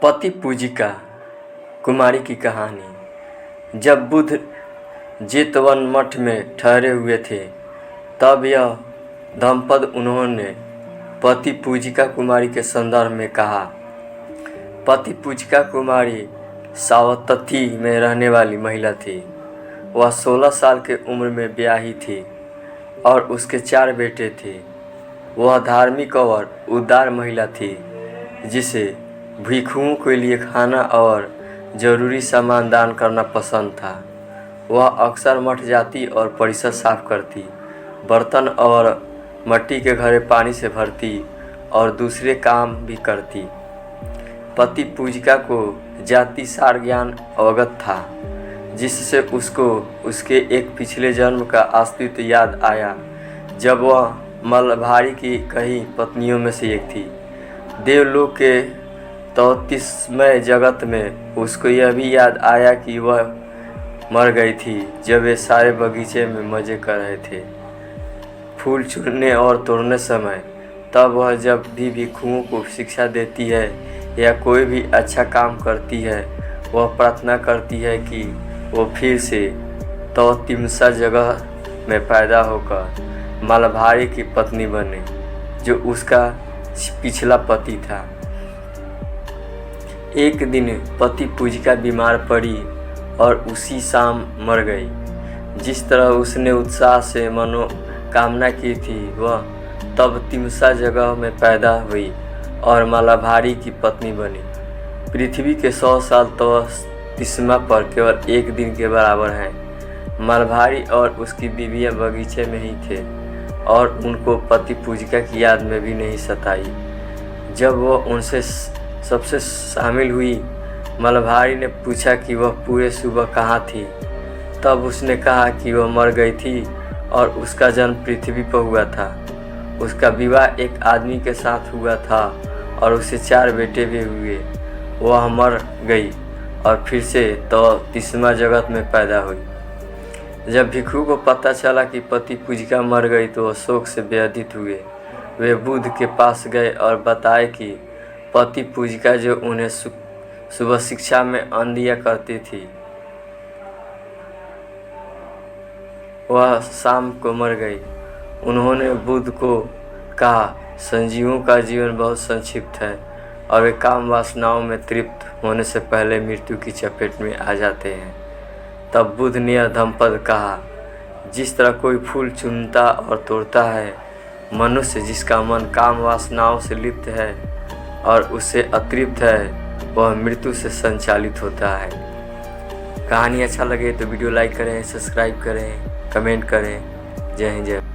पति पूजिका कुमारी की कहानी। जब बुद्ध जेतवन मठ में ठहरे हुए थे तब यह धम्मपद उन्होंने पति पूजिका कुमारी के संदर्भ में कहा। पति पूजिका कुमारी सावतथी में रहने वाली महिला थी। वह 16 साल के उम्र में ब्याही थी और उसके 4 बेटे थे। वह धार्मिक और उदार महिला थी जिसे भिक्षुओं के लिए खाना और ज़रूरी सामान दान करना पसंद था। वह अक्सर मठ जाती और परिसर साफ करती, बर्तन और मिट्टी के घड़े पानी से भरती और दूसरे काम भी करती। पति पूजिका को जाति सार ज्ञान अवगत था, जिससे उसको उसके एक पिछले जन्म का अस्तित्व याद आया जब वह मलभारी की कई पत्नियों में से एक थी। देवलोक के 33वें जगत में उसको यह भी याद आया कि वह मर गई थी जब वे सारे बगीचे में मज़े कर रहे थे, फूल चुनने और तोड़ने समय। तब वह जब भी भिक्षुओं को शिक्षा देती है या कोई भी अच्छा काम करती है, वह प्रार्थना करती है कि वो फिर से तिमसा जगह में पैदा होकर मलभारी की पत्नी बने, जो उसका पिछला पति था। एक दिन पति पूजिका बीमार पड़ी और उसी शाम मर गई। जिस तरह उसने उत्साह से मनोकामना की थी, वह तब तिमसा जगह में पैदा हुई और मलभारी की पत्नी बनी। पृथ्वी के 100 साल तो तिस्मा पर केवल एक दिन के बराबर हैं। मलभारी और उसकी बीवियां बगीचे में ही थे और उनको पति पूजिका की याद में भी नहीं सताई। जब वह उनसे सबसे शामिल हुई, मलभारी ने पूछा कि वह पूरे सुबह कहाँ थी। तब उसने कहा कि वह मर गई थी और उसका जन्म पृथ्वी पर हुआ था। उसका विवाह एक आदमी के साथ हुआ था और उसे 4 बेटे भी हुए। वह मर गई और फिर से तिस्मा जगत में पैदा हुई। जब भिक्षु को पता चला कि पति पूजिका मर गई तो वह शोक से व्यथित हुए। वे बुद्ध के पास गए और बताए कि पति पूजिका जो उन्हें सुबह शिक्षा में अन्न दिया करती थी, वह शाम को मर गई। उन्होंने बुद्ध को कहा, संजीवों का जीवन बहुत संक्षिप्त है और वे काम वासनाओं में तृप्त होने से पहले मृत्यु की चपेट में आ जाते हैं। तब बुद्ध ने यह धम्मपद कहा, जिस तरह कोई फूल चुनता और तोड़ता है, मनुष्य जिसका मन काम वासनाओं से लिप्त है और उससे अतृप्त है, वह मृत्यु से संचालित होता है। कहानी अच्छा लगे तो वीडियो लाइक करें, सब्सक्राइब करें, कमेंट करें। जय हिंद, जय।